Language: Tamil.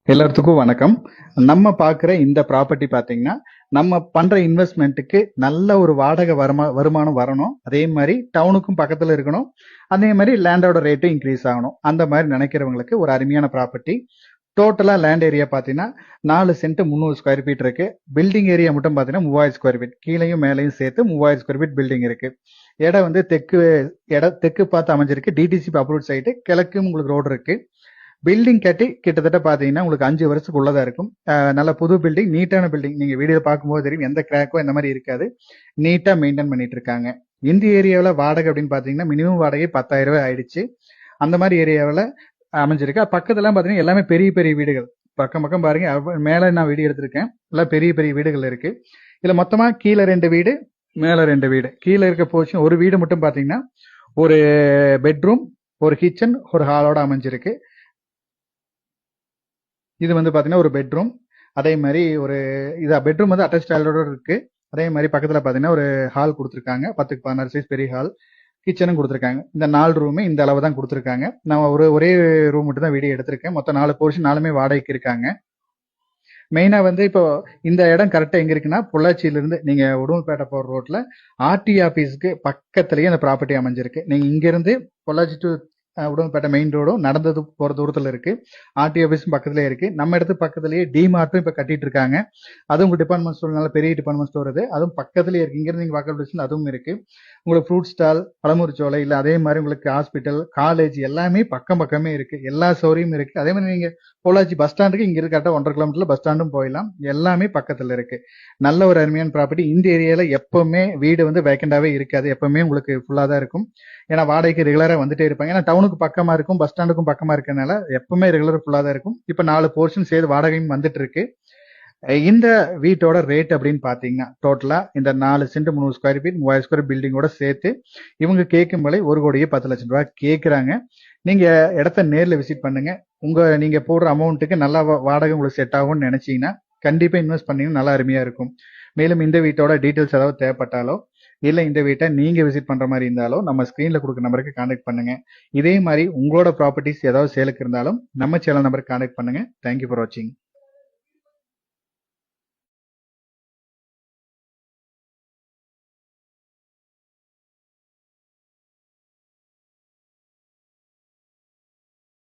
எல்லாத்துக்கும் வணக்கம். நம்ம பார்க்குற இந்த ப்ராப்பர்ட்டி பார்த்தீங்கன்னா, நம்ம பண்ற இன்வெஸ்ட்மெண்ட்டுக்கு நல்ல ஒரு வாடகை வருமானம் வரணும். அதே மாரி டவுனுக்கும் பக்கத்துல இருக்கணும். அதே மாரி லேண்டோட ரேட்டும் இன்க்ரீஸ் ஆகணும். அந்த மாரி நினைக்கிறவங்களுக்கு ஒரு அருமையான ப்ராப்பர்ட்டி. டோட்டலா லேண்ட் ஏரியா பார்த்தீங்கன்னா 4 சென்ட் 300 ஸ்கொயர் ஃபீட் இருக்கு. பில்டிங் ஏரியா மட்டும் பார்த்தீங்கன்னா 3000 ஸ்கொயர் ஃபீட். கீழேயும் மேலேயும் சேர்த்து 3000 ஸ்கொயர் ஃபீட் பில்டிங் இருக்கு. இடம் வந்து தெற்கு பார்த்து அமைஞ்சிருக்கு. DTCP approved site. கிழக்கும் உங்களுக்கு ரோடு இருக்கு. பில்டிங் கட்டி கிட்டத்தட்ட பாத்தீங்கன்னா உங்களுக்கு 5 வருஷத்துக்கு உள்ளதா இருக்கும். நல்ல புது பில்டிங், நீட்டான பில்டிங். நீங்க வீடியோ பார்க்கும்போது தெரியும் எந்த கிராக்கோ இந்த மாதிரி இருக்காது. நீட்டா மெயின்டைன் பண்ணிட்டு இருக்காங்க. இந்த ஏரியாவில் வாடகை அப்படின்னு பாத்தீங்கன்னா மினிமம் வாடகை 10,000 ரூபாய் ஆயிடுச்சு. அந்த மாதிரி ஏரியாவில் அமைஞ்சிருக்கு. பக்கத்துல பாத்தீங்கன்னா எல்லாமே பெரிய பெரிய வீடுகள். பக்கம் பக்கம் பாருங்க, மேல நான் வீடு எடுத்திருக்கேன். எல்லாம் பெரிய பெரிய வீடுகள் இருக்கு. இதுல மொத்தமா கீழே 2 வீடு, மேல 2 வீடு. கீழே இருக்க போர்ஷன் ஒரு வீடு மட்டும் பாத்தீங்கன்னா ஒரு பெட்ரூம், ஒரு கிச்சன், ஒரு ஹாலோட அமைஞ்சிருக்கு. இது வந்து பாத்தீங்கன்னா ஒரு பெட்ரூம். அதே மாதிரி ஒரு பெட்ரூம் வந்து அட்டாச் டாய்லெட்டோட இருக்கு. அதே மாதிரி பக்கத்துல பாத்தீங்கன்னா ஒரு ஹால் கொடுத்துருக்காங்க. 10க்கு 16 சைஸ் பெரிய ஹால். கிச்சனும் கொடுத்துருக்காங்க. இந்த 4 ரூமே இந்த அளவு தான் கொடுத்துருக்காங்க. நான் ஒரே ரூம் மட்டும் தான் வீடியோ எடுத்திருக்கேன். மொத்தம் 4 போர்ஷன் 4மே வாடகைக்கு இருக்காங்க. மெயினா வந்து இப்போ இந்த இடம் கரெக்டா எங்க இருக்குன்னா, பொள்ளாச்சியில இருந்து நீங்க உடுமல்பேட்டை போற ரோட்ல ஆர்டி ஆபீஸ்க்கு பக்கத்திலேயே அந்த ப்ராப்பர்ட்டி அமைஞ்சிருக்கு. நீங்க இங்க இருந்து பொள்ளாச்சி டு உடுமல்பேட்டை மெயின் ரோடும் நடந்தது போற தூரத்துல இருக்கு. ஆர்டி ஆபீஸும் பக்கத்துலயே இருக்கு. நம்ம இடத்து பக்கத்துலயே டிமார்ட்டும் இப்ப கட்டிட்டு இருக்காங்க. அதுவும் உங்க டிபார்ட்மெண்ட் ஸ்டோர், நல்ல பெரிய டிபார்ட்மெண்ட் ஸ்டோர் அது. அதுவும் பக்கத்துலயே இருக்கு. இங்க இருந்து நீங்க பார்க்க அதுவும் இருக்கு. உங்களுக்கு ஃப்ரூட் ஸ்டால், பழமுதிர் சோலை, இல்ல அதே மாதிரி உங்களுக்கு ஹாஸ்பிட்டல், காலேஜ் எல்லாமே பக்கமே இருக்கு. எல்லா சௌகரியமும் இருக்கு. அதே மாதிரி நீங்க பொள்ளாச்சி பஸ் ஸ்டாண்டுக்கு இங்க இருக்க 1.5 கிலோமீட்டர்ல பஸ் ஸ்டாண்டும் போயிடலாம். எல்லாமே பக்கத்துல இருக்கு. நல்ல ஒரு அருமையான ப்ராப்பர்ட்டி. இந்த ஏரியால எப்பவுமே வீடு வந்து வேக்கண்டாவே இருக்காது. எப்பவுமே உங்களுக்கு ஃபுல்லா தான் இருக்கும். ஏன்னா வாடகைக்கு ரெகுலரா வந்துட்டே இருப்பாங்க. ஏன்னா டவுனுக்கு பக்கமா இருக்கும், பஸ் ஸ்டாண்டுக்கும் பக்கமா இருக்கனால எப்பவுமே ரெகுலர் ஃபுல்லா தான் இருக்கும். இப்ப 4 போர்ஷன் சேர்த்து வாடகையும் வந்துட்டு இருக்கு. இந்த வீட்டோட ரேட் அப்படின்னு பாத்தீங்கன்னா டோட்டலா இந்த 4 சென்ட் 300 ஸ்கொயர் ஃபீட் 3000 ஸ்கொயர் பில்டிங்கோட சேர்த்து இவங்க கேட்கும் விலை 1,10,00,000 ரூபாய் கேட்கிறாங்க. நீங்க இடத்த நேர்ல விசிட் பண்ணுங்க. நீங்க போடுற அமௌண்ட்டுக்கு நல்லா வாடகை உங்களுக்கு செட் ஆகும்னு நினைச்சீங்கன்னா கண்டிப்பா இன்வெஸ்ட் பண்ணீங்கன்னா நல்லா அருமையா இருக்கும். மேலும் இந்த வீட்டோட டீடைல்ஸ் ஏதாவது தேவைப்பட்டாலோ இல்ல இந்த வீட்டை நீங்க விசிட் பண்ற மாதிரி இருந்தாலோ நம்ம ஸ்கிரீன்ல கொடுக்குற நம்பருக்கு கான்டாக்ட் பண்ணுங்க. இதே மாதிரி உங்களோட ப்ராப்பர்ட்டிஸ் ஏதாவது சேலுக்கு இருந்தாலும் நம்ம சேனல் நம்பருக்கு கான்டாக்ட் பண்ணுங்க. தேங்க்யூ ஃபார் வாட்சிங்.